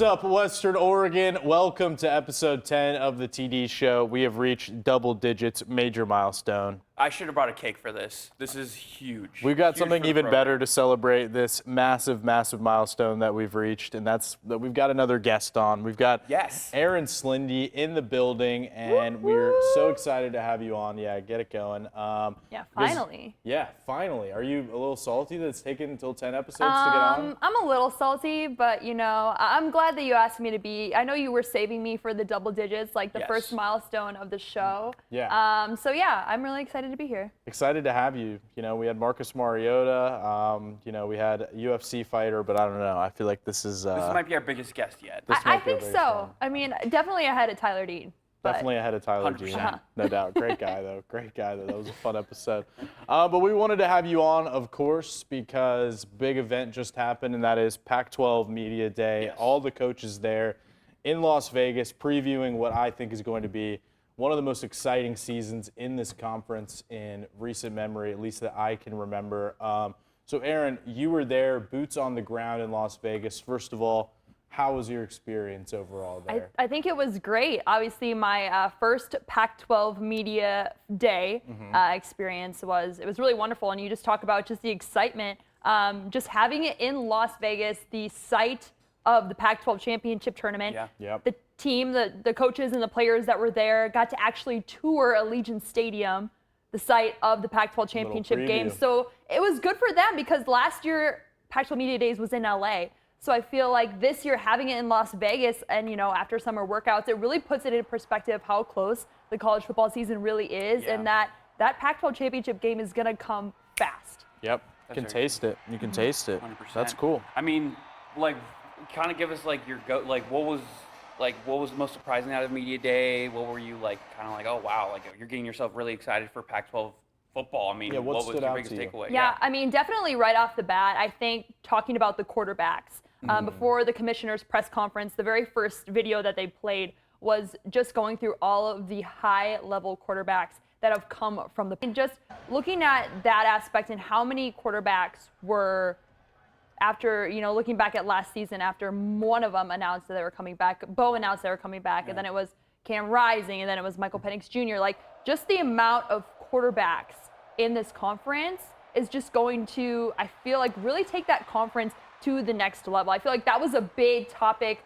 What's up, Western Oregon? Welcome to episode 10 of the TD show. We have reached double digits, major milestone. I should have brought a cake for this. This is huge. We've got Huge something for the even program. better to celebrate this massive, massive milestone that we've reached, and that's that we've got another guest on. We've got Erin Slinde in the building, and we're so excited to have you on. Yeah, get it going. Yeah, finally. Yeah, finally. Are you a little salty that it's taken until 10 episodes to get on? I'm a little salty, but you know, I'm glad that you asked me to be. I know you were saving me for the double digits, like the first milestone of the show. Yeah. So yeah, I'm really excited to be here. Excited to have you. You know, we had Marcus Mariota. You know, we had a UFC fighter, but I don't know. I feel like this is. This might be our biggest guest yet. I think so. I mean, definitely ahead of Tyler Dean. Definitely ahead of Tyler 100%. Dean, no doubt. Great guy, though. Great guy, though. That was a fun episode. But we wanted to have you on, of course, because big event just happened, and that is Pac-12 Media Day. Yes. All the coaches there in Las Vegas previewing what I think is going to be one of the most exciting seasons in this conference in recent memory, at least that I can remember. So, Erin, you were there, boots on the ground in Las Vegas. First of all, how was your experience overall there? I think it was great. Obviously, my first Pac-12 Media Day experience was really wonderful. And you just talk about just the excitement, just having it in Las Vegas, the site of the Pac-12 championship tournament. Yeah. Yep. The team, the coaches and the players that were there got to actually tour Allegiant Stadium, the site of the Pac-12 championship game. So it was good for them because last year Pac-12 Media Days was in LA. So I feel like this year having it in Las Vegas and, you know, after summer workouts, it really puts it in perspective how close the college football season really is and that Pac-12 championship game is going to come fast. Yep. You can taste it. You can taste it. 100%. That's cool. I mean, like, kind of give us like your what was most surprising out of Media Day? What were you like, kind of like, oh wow, like you're getting yourself really excited for Pac-12 football? I mean, what was stood your out biggest to you? takeaway? Yeah, I mean, definitely right off the bat, I think talking about the quarterbacks. Before the commissioner's press conference, the very first video that they played was just going through all of the high-level quarterbacks that have come from the. And just looking at that aspect and how many quarterbacks were, after, you know, looking back at last season, after one of them announced that they were coming back, Bo announced they were coming back, and then it was Cam Rising, and then it was Michael Penix Jr. Like, just the amount of quarterbacks in this conference is just going to, I feel like, really take that conference to the next level. I feel like that was a big topic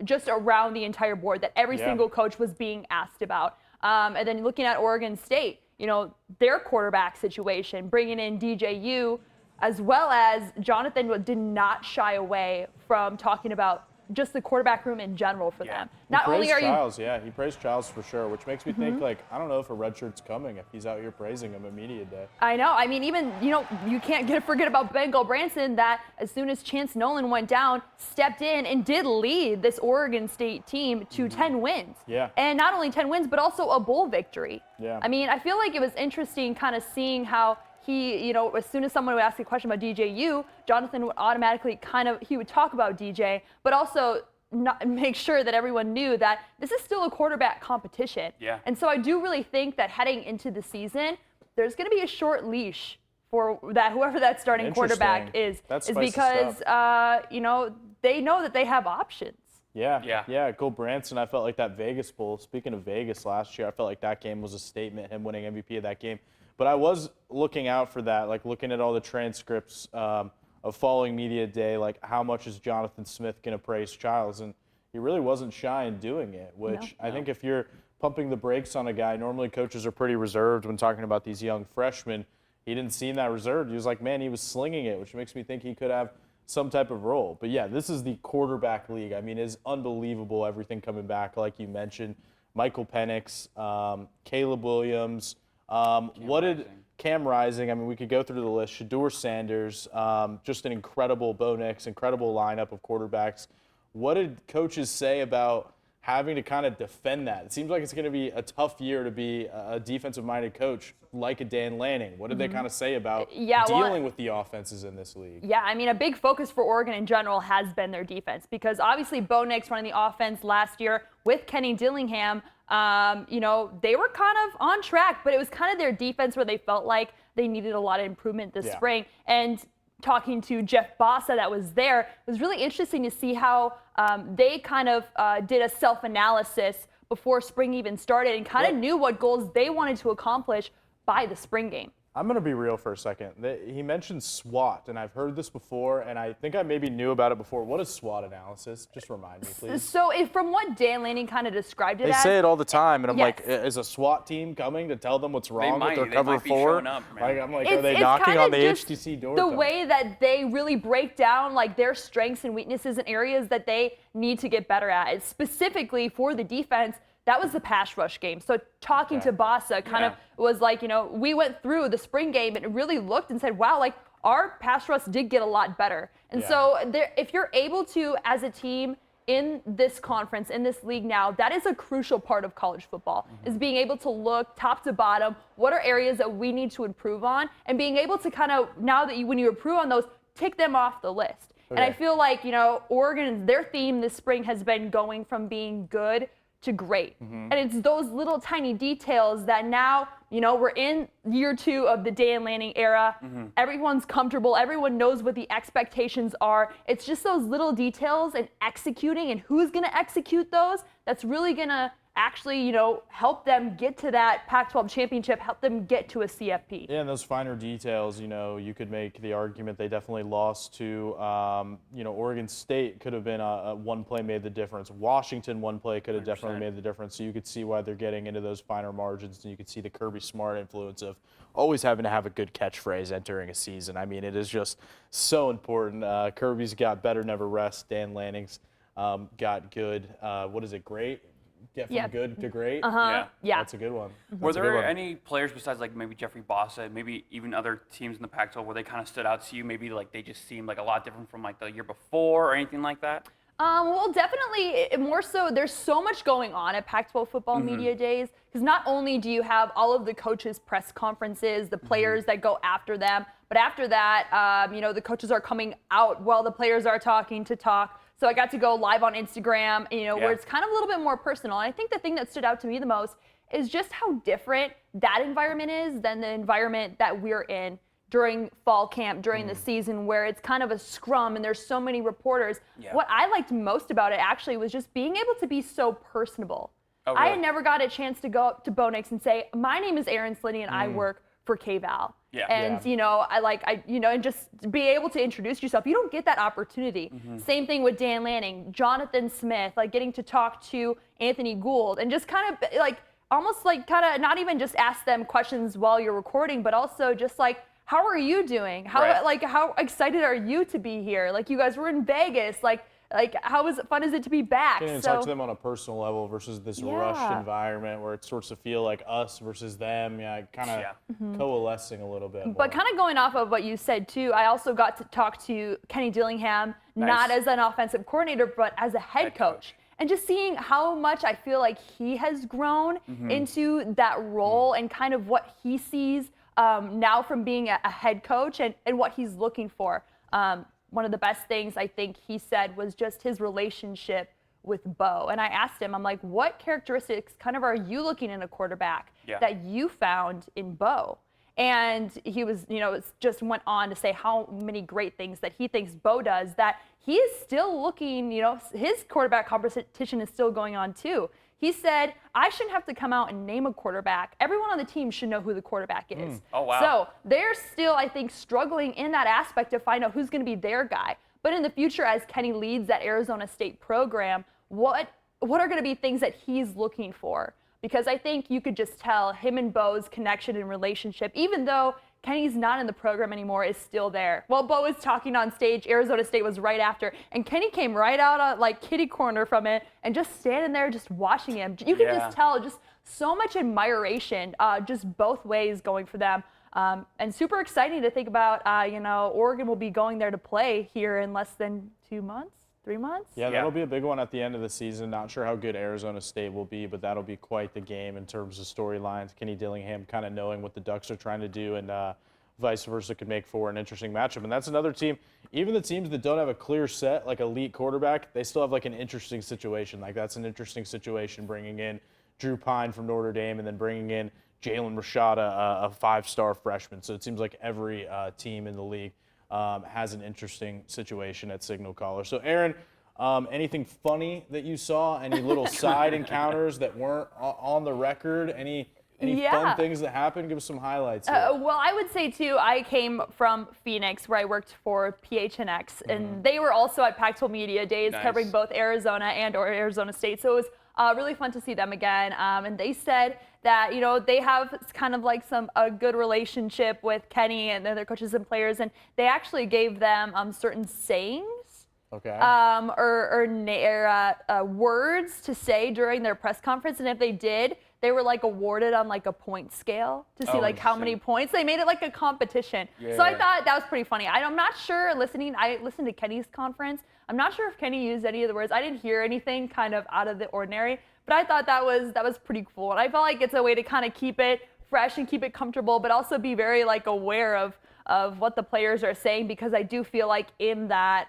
just around the entire board that every single coach was being asked about. And then looking at Oregon State, you know, their quarterback situation, bringing in DJU, as well as Jonathan did not shy away from talking about just the quarterback room in general for them. Not only are Childs, he praised Childs for sure, which makes me think, like, I don't know if a red shirt's coming if he's out here praising him at Media Day. I know. I mean, even, you know, you can't forget about Bengal Branson, that as soon as Chance Nolan went down, stepped in and did lead this Oregon State team to 10 wins. Yeah. And not only 10 wins, but also a bowl victory. Yeah. I mean, I feel like it was interesting kind of seeing how he, you know, as soon as someone would ask a question about DJU, Jonathan would automatically he would talk about DJ, but also make sure that everyone knew that this is still a quarterback competition. Yeah. And so I do really think that heading into the season, there's going to be a short leash for that whoever that starting quarterback is because you know, they know that they have options. Yeah. Cole Branson, I felt like that Vegas Bowl, speaking of Vegas last year, I felt like that game was a statement, him winning MVP of that game. But I was looking out for that, like looking at all the transcripts of following Media Day, like how much is Jonathan Smith going to praise Childs? And he really wasn't shy in doing it, which I think if you're pumping the brakes on a guy, normally coaches are pretty reserved when talking about these young freshmen. He didn't seem that reserved. He was like, man, he was slinging it, which makes me think he could have some type of role. But yeah, this is the quarterback league. I mean, it's unbelievable, everything coming back, like you mentioned. Michael Penix, Caleb Williams, Cam Rising, I mean, we could go through the list. Shedeur Sanders, just an incredible Bo Nix, incredible lineup of quarterbacks. What did coaches say about having to kind of defend that? It seems like it's going to be a tough year to be a defensive-minded coach like a Dan Lanning. What did they kind of say about dealing with the offenses in this league? Yeah, I mean, a big focus for Oregon in general has been their defense because obviously Bo Nix running the offense last year with Kenny Dillingham, you know, they were kind of on track, but it was kind of their defense where they felt like they needed a lot of improvement this spring. And talking to Jeff Bossa that was there, it was really interesting to see how they kind of did a self-analysis before spring even started and kind of knew what goals they wanted to accomplish by the spring game. I'm going to be real for a second. He mentioned SWOT, and I've heard this before, and I think I maybe knew about it before. What is SWOT analysis? Just remind me, please. So from what Dan Lanning kind of described it They as, say it all the time, and I'm Yes. like, is a SWAT team coming to tell them what's wrong with their They cover might be four? showing up, man. I'm like, it's, are they it's knocking kind on of the just HTC door? the way that they really break down like their strengths and weaknesses and areas that they need to get better at. It's specifically for the defense. That was the pass rush game. So talking to Bossa kind of was like, we went through the spring game and really looked and said, wow, like our pass rush did get a lot better. And so if you're able to, as a team in this conference, in this league now, that is a crucial part of college football, is being able to look top to bottom, what are areas that we need to improve on, and being able to kind of, now that when you improve on those, tick them off the list. And I feel like, Oregon, their theme this spring has been going from being good to great. And it's those little tiny details that now, we're in year 2 of the Dan Lanning era. Everyone's comfortable. Everyone knows what the expectations are. It's just those little details and executing and who's going to execute those that's really going to actually, help them get to that Pac-12 championship, help them get to a CFP. Yeah, and those finer details, you could make the argument they definitely lost to, Oregon State could have been a one play made the difference. Washington, one play could have 100%. definitely made the difference. So you could see why they're getting into those finer margins, and you could see the Kirby Smart influence of always having to have a good catchphrase entering a season. I mean, it is just so important. Kirby's got better never rest. Dan Lanning's got good, great? Get from good to great? Yeah. That's a good one. Were That's a good there one. any players besides like maybe Jeffrey Bossa, maybe even other teams in the Pac-12 where they kind of stood out to you? Maybe like they just seemed like a lot different from like the year before or anything like that? Well, definitely more so. There's so much going on at Pac-12 football media days because not only do you have all of the coaches' press conferences, the players that go after them, but after that, the coaches are coming out while the players are talking to talk. So I got to go live on Instagram, where it's kind of a little bit more personal. And I think the thing that stood out to me the most is just how different that environment is than the environment that we're in during fall camp, during the season, where it's kind of a scrum and there's so many reporters. What I liked most about it actually was just being able to be so personable. Oh, really? I had never got a chance to go up to Bo Nix and say, my name is Erin Slinde and I work for KVAL. And and just be able to introduce yourself. You don't get that opportunity. Same thing with Dan Lanning, Jonathan Smith, like getting to talk to Anthony Gould and just kind of like almost like kind of not even just ask them questions while you're recording, but also just like, how are you doing? How excited are you to be here? Like you guys were in Vegas, like how fun is it to be back? And talk to them on a personal level versus this rushed environment where it starts to feel like us versus them. Kind of coalescing a little bit. But kind of going off of what you said too, I also got to talk to Kenny Dillingham, not as an offensive coordinator, but as a head coach. And just seeing how much I feel like he has grown into that role and kind of what he sees now from being a head coach and what he's looking for. One of the best things I think he said was just his relationship with Bo. And I asked him, I'm like, what characteristics kind of are you looking in a quarterback that you found in Bo? And he was, just went on to say how many great things that he thinks Bo does, that he is still looking, his quarterback competition is still going on too. He said, I shouldn't have to come out and name a quarterback. Everyone on the team should know who the quarterback is. Oh, wow. So they're still, I think, struggling in that aspect to find out who's going to be their guy. But in the future, as Kenny leads that Arizona State program, what are going to be things that he's looking for? Because I think you could just tell him and Bo's connection and relationship, even though Kenny's not in the program anymore, is still there. While Bo was talking on stage, Arizona State was right after, and Kenny came right out on like kitty corner from it and just standing there just watching him. You can just tell just so much admiration, just both ways going for them. And super exciting to think about, Oregon will be going there to play here in less than 2 months. 3 months? Yeah, that'll be a big one at the end of the season. Not sure how good Arizona State will be, but that'll be quite the game in terms of storylines. Kenny Dillingham kind of knowing what the Ducks are trying to do, and vice versa could make for an interesting matchup. And that's another team, even the teams that don't have a clear set, like elite quarterback, they still have like an interesting situation. Like that's an interesting situation bringing in Drew Pine from Notre Dame and then bringing in Jalen Rashada, a 5-star freshman. So it seems like every team in the league has an interesting situation at signal caller. So Erin, anything funny that you saw? Any little side encounters that weren't on the record? Any fun things that happened? Give us some highlights here. Well, I would say too, I came from Phoenix where I worked for PHNX, and they were also at Pac-12 Media Days covering both Arizona and or Arizona State. So it was really fun to see them again. And they said that, they have kind of like a good relationship with Kenny and their coaches and players, and they actually gave them certain sayings. Okay. Or words to say during their press conference, and if they did, they were like awarded on like a point scale to see like how many points. They made it like a competition. So I thought that was pretty funny. I'm not sure I listened to Kenny's conference. I'm not sure if Kenny used any of the words. I didn't hear anything kind of out of the ordinary, but I thought that was pretty cool. And I felt like it's a way to kind of keep it fresh and keep it comfortable, but also be very like aware of what the players are saying, because I do feel like in that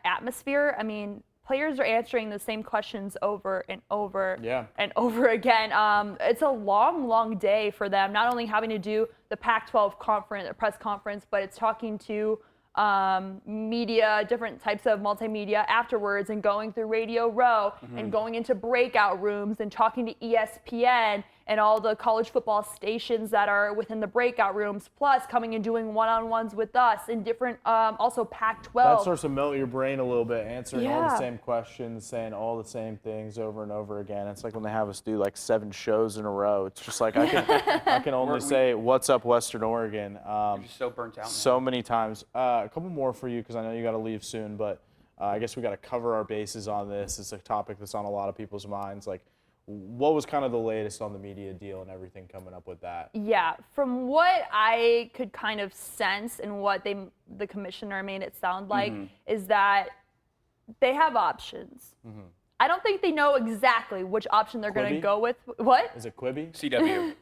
atmosphere, I mean, players are answering the same questions over and over and over again. It's a long, long day for them, not only having to do the Pac-12 press conference, but it's talking to media, different types of multimedia afterwards, and going through Radio Row and going into breakout rooms and talking to ESPN and all the college football stations that are within the breakout rooms, plus coming and doing one-on-ones with us in different, also Pac-12. That starts to melt your brain a little bit, answering all the same questions, saying all the same things over and over again. It's like when they have us do like 7 shows in a row. It's just like I can only say, "What's up, Western Oregon?" You're just so burnt out. So many times. A couple more for you, because I know you got to leave soon, but I guess we got to cover our bases on this. It's a topic that's on a lot of people's minds. Like, what was kind of the latest on the media deal and everything coming up with that? Yeah, from what I could kind of sense and what the commissioner made it sound like is that they have options. I don't think they know exactly which option they're going to go with. What? Is it Quibi? CW.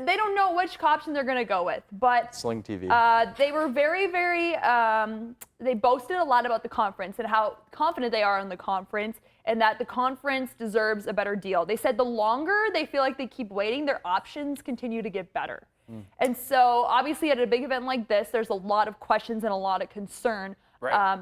They don't know which option they're going to go with, but Sling TV. they were very, very, they boasted a lot about the conference and how confident they are in the conference, and that the conference deserves a better deal. They said the longer they feel like they keep waiting, their options continue to get better. And so obviously at a big event like this, there's a lot of questions and a lot of concern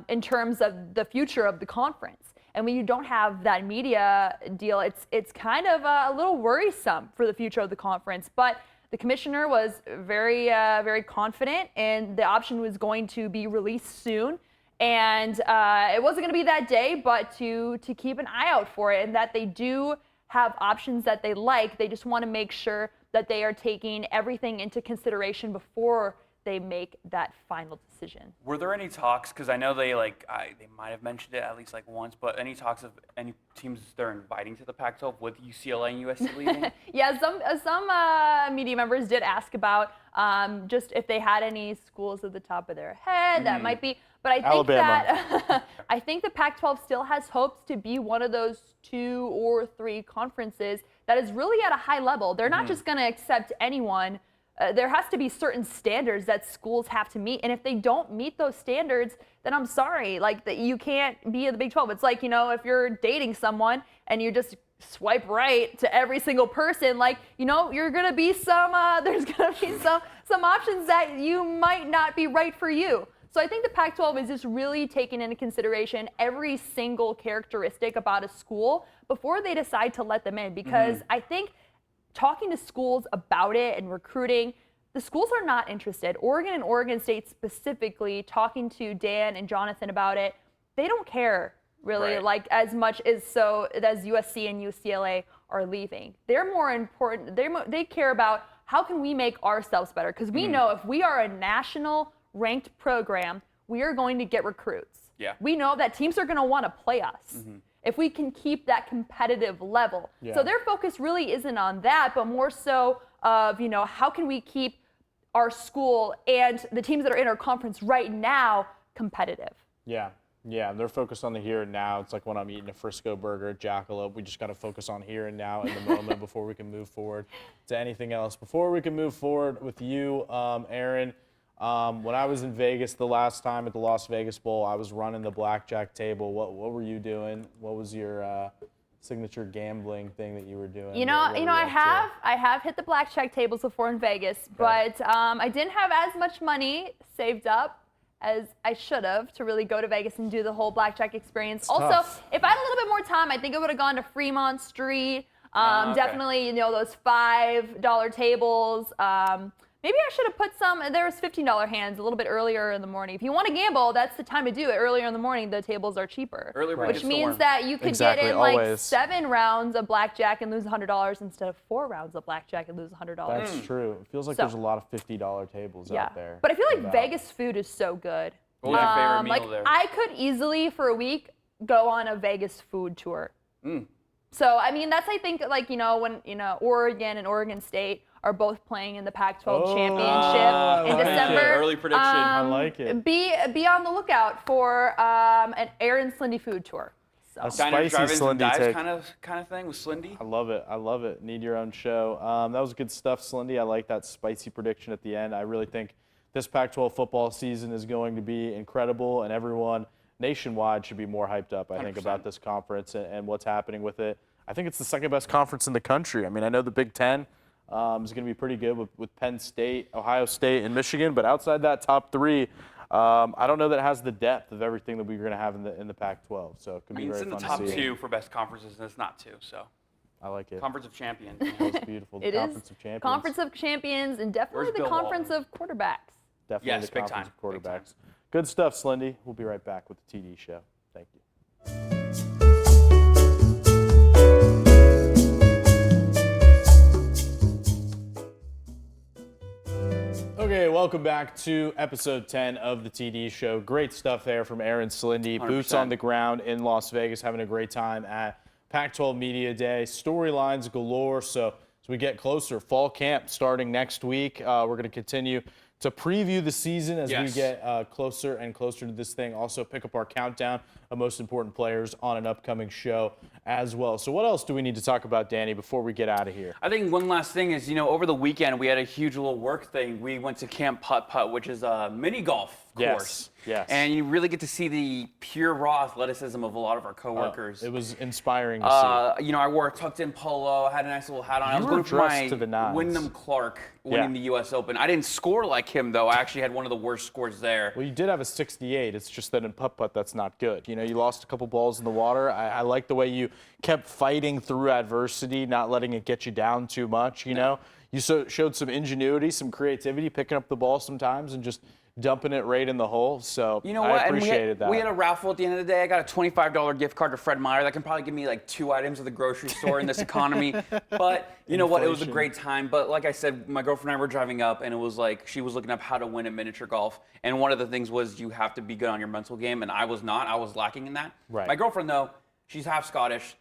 in terms of the future of the conference. And when you don't have that media deal, it's kind of a little worrisome for the future of the conference. But the commissioner was very, very confident, and the option was going to be released soon. And it wasn't going to be that day, but to keep an eye out for it, and that they do have options that they like. They just want to make sure that they are taking everything into consideration before they make that final decision. Were there any talks? Because I know they might have mentioned it at least like once, but any talks of any teams they're inviting to the Pac-12 with UCLA and USC leaving? Yeah, some media members did ask about just if they had any schools at the top of their head that might be. But I think Alabama. I think the Pac-12 still has hopes to be one of those 2 or 3 conferences that is really at a high level. They're not just going to accept anyone. There has to be certain standards that schools have to meet, and if they don't meet those standards, then I'm sorry, you can't be in the Big 12. It's like, if you're dating someone and you just swipe right to every single person, you're gonna be there's gonna be some options that you might not be right for you. So I think the Pac-12 is just really taking into consideration every single characteristic about a school before they decide to let them in, because I think talking to schools about it and recruiting, the schools are not interested. Oregon and Oregon State specifically, talking to Dan and Jonathan about it, they don't care really as much as USC and UCLA are leaving. They're more important. They care about how can we make ourselves better, because we know if we are a national ranked program, we are going to get recruits. Yeah. We know that teams are going to want to play us. If we can keep that competitive level. Yeah. So their focus really isn't on that, but more so of, how can we keep our school and the teams that are in our conference right now competitive. Yeah, they're focused on the here and now. It's like when I'm eating a Frisco burger at Jackalope, we just got to focus on here and now in the moment before we can move forward to anything else. Before we can move forward with you, Erin, when I was in Vegas the last time at the Las Vegas Bowl, I was running the blackjack table. What were you doing? What was your signature gambling thing that you were doing? You know, What were I up to? have hit the blackjack tables before in Vegas, but I didn't have as much money saved up as I should have to really go to Vegas and do the whole blackjack experience. It's Also, tough. if I had a little bit more time, I think I would have gone to Fremont Street. Okay. Definitely, those $5 tables. Maybe I should have put some. There was $15 hands a little bit earlier in the morning. If you want to gamble, that's the time to do it. Earlier in the morning, the tables are cheaper. Early bird Which gets the means worm. that you could Exactly, get in like always. 7 rounds of blackjack and lose $100 instead of 4 rounds of blackjack and lose $100. That's true. It feels like So- there's a lot of $50 tables Yeah, out there. but I feel like about- Vegas food is so good. What was your favorite meal Like there? I could easily for a week go on a Vegas food tour. So I mean that's I think like when Oregon and Oregon State are both playing in the Pac-12 championship in like it. December. Early prediction. I like it. Be on the lookout for an Erin Slinde food tour. So. A Diners, spicy drive-ins, and Slinde dives take. kind of thing with Slinde. I love it. I love it. Need your own show. That was good stuff, Slinde. I like that spicy prediction at the end. I really think this Pac-12 football season is going to be incredible, and everyone nationwide should be more hyped up, I think, 100%. about this conference and what's happening with it. I think it's the second best conference in the country. I mean, I know the Big Ten is going to be pretty good with Penn State, Ohio State, and Michigan, but outside that top 3, I don't know that it has the depth of everything that we're going to have in the Pac-12. So it could I be mean, it's very in the fun top to see. 2 for best conferences, and it's not 2. So I like it. Conference of Champions. It's beautiful. The It Conference is of Champions. Conference of Champions and definitely Where's the Bill Conference Walton? of Quarterbacks. Definitely Yes, the big Conference time, of big time. Quarterbacks. Good stuff, Slinde. We'll be right back with the TD show. Thank you. Okay, welcome back to episode 10 of the TD show. Great stuff there from Erin Slinde. Boots 100%. on the ground in Las Vegas, having a great time at Pac-12 Media Day. Storylines galore. So as we get closer, fall camp starting next week. We're going to continue to preview the season as we Yes. get closer and closer to this thing. Also pick up our countdown of most important players on an upcoming show as well. So what else do we need to talk about, Danny, before we get out of here? I think one last thing is, over the weekend we had a huge little work thing. We went to Camp Putt Putt, which is a mini golf course. Yes. And you really get to see the pure raw athleticism of a lot of our coworkers. It was inspiring to see. I wore a tucked-in polo, had a nice little hat on. I was were going for dressed my to the nines. Wyndham Clark winning Yeah. the U.S. Open. I didn't score like him, though. I actually had one of the worst scores there. Well, you did have a 68. It's just that in putt-putt, that's not good. You lost a couple balls in the water. I like the way you kept fighting through adversity, not letting it get you down too much, You showed some ingenuity, some creativity, picking up the ball sometimes and just dumping it right in the hole. So You know I what? appreciated that. We had a raffle at the end of the day. I got a $25 gift card to Fred Meyer. That can probably give me like 2 items at the grocery store in this economy. But you know what? It was a Inflation. great time. But like I said, my girlfriend and I were driving up, and it was like she was looking up how to win at miniature golf. And one of the things was you have to be good on your mental game, and I was not. I was lacking in that. Right. My girlfriend, though, she's half Scottish.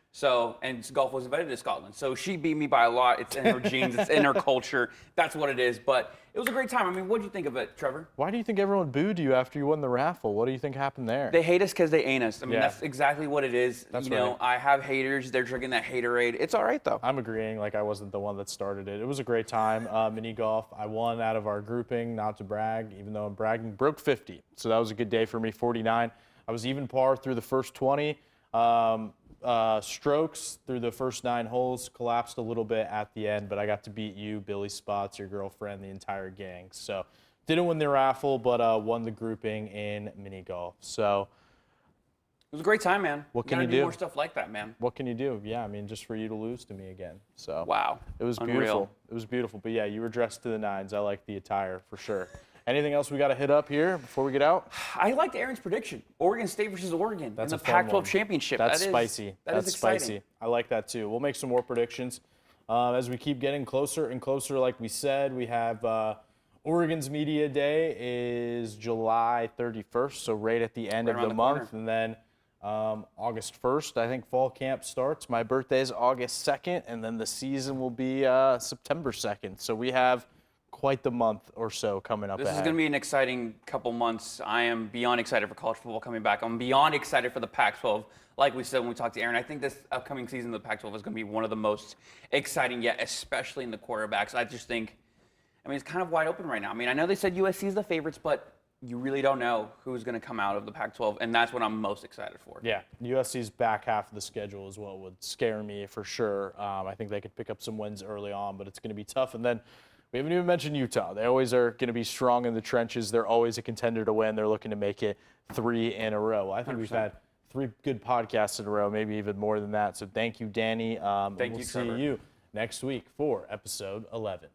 And golf was invented in Scotland. So she beat me by a lot. It's in her genes. It's in her culture. That's what it is. But it was a great time. I mean, what did you think of it, Trevor? Why do you think everyone booed you after you won the raffle? What do you think happened there? They hate us because they ain't us. I mean, Yeah. that's exactly what it is. That's you know, right. I have haters. They're drinking that haterade. It's all right, though. I'm agreeing. Like I wasn't the one that started it. It was a great time. Mini golf. I won out of our grouping. Not to brag, even though I'm bragging. Broke 50. So that was a good day for me. 49. I was even par through the first 20. Strokes through the first 9 holes. Collapsed a little bit at the end, but I got to beat you, Billy Spots, your girlfriend, the entire gang. So didn't win the raffle, but won the grouping in mini golf. So It was a great time, man. What can gotta you do do? more stuff like that, man. what can you do? Yeah, I mean, just for you to lose to me again. So Wow. it was Unreal. beautiful. It was beautiful. But yeah, you were dressed to the nines. I like the attire for sure. Anything else we got to hit up here before we get out? I liked Aaron's prediction. Oregon State versus Oregon That's in a the fun Pac-12 one. championship. That's That is- spicy. That is That's exciting. spicy. I like that too. We'll make some more predictions as we keep getting closer and closer. Like we said, we have Oregon's Media Day is July 31st, so right at the end Right of around the the month. corner. And then August 1st, I think fall camp starts. My birthday is August 2nd, and then the season will be September 2nd. So we have quite the month or so coming up This ahead. is going to be an exciting couple months. I am beyond excited for college football coming back. I'm beyond excited for the Pac-12. Like we said when we talked to Aaron, I think this upcoming season of the Pac-12 is going to be one of the most exciting yet, especially in the quarterbacks. I just think, it's kind of wide open right now. I mean, I know they said USC is the favorites, but you really don't know who's going to come out of the Pac-12, and that's what I'm most excited for. Yeah, USC's back half of the schedule is what would scare me for sure. I think they could pick up some wins early on, but it's going to be tough. And then we haven't even mentioned Utah. They always are going to be strong in the trenches. They're always a contender to win. They're looking to make it 3 in a row. I think 100%. we've had 3 good podcasts in a row, maybe even more than that. So thank you, Danny. Thank we'll you, see Trevor. you next week for episode 11.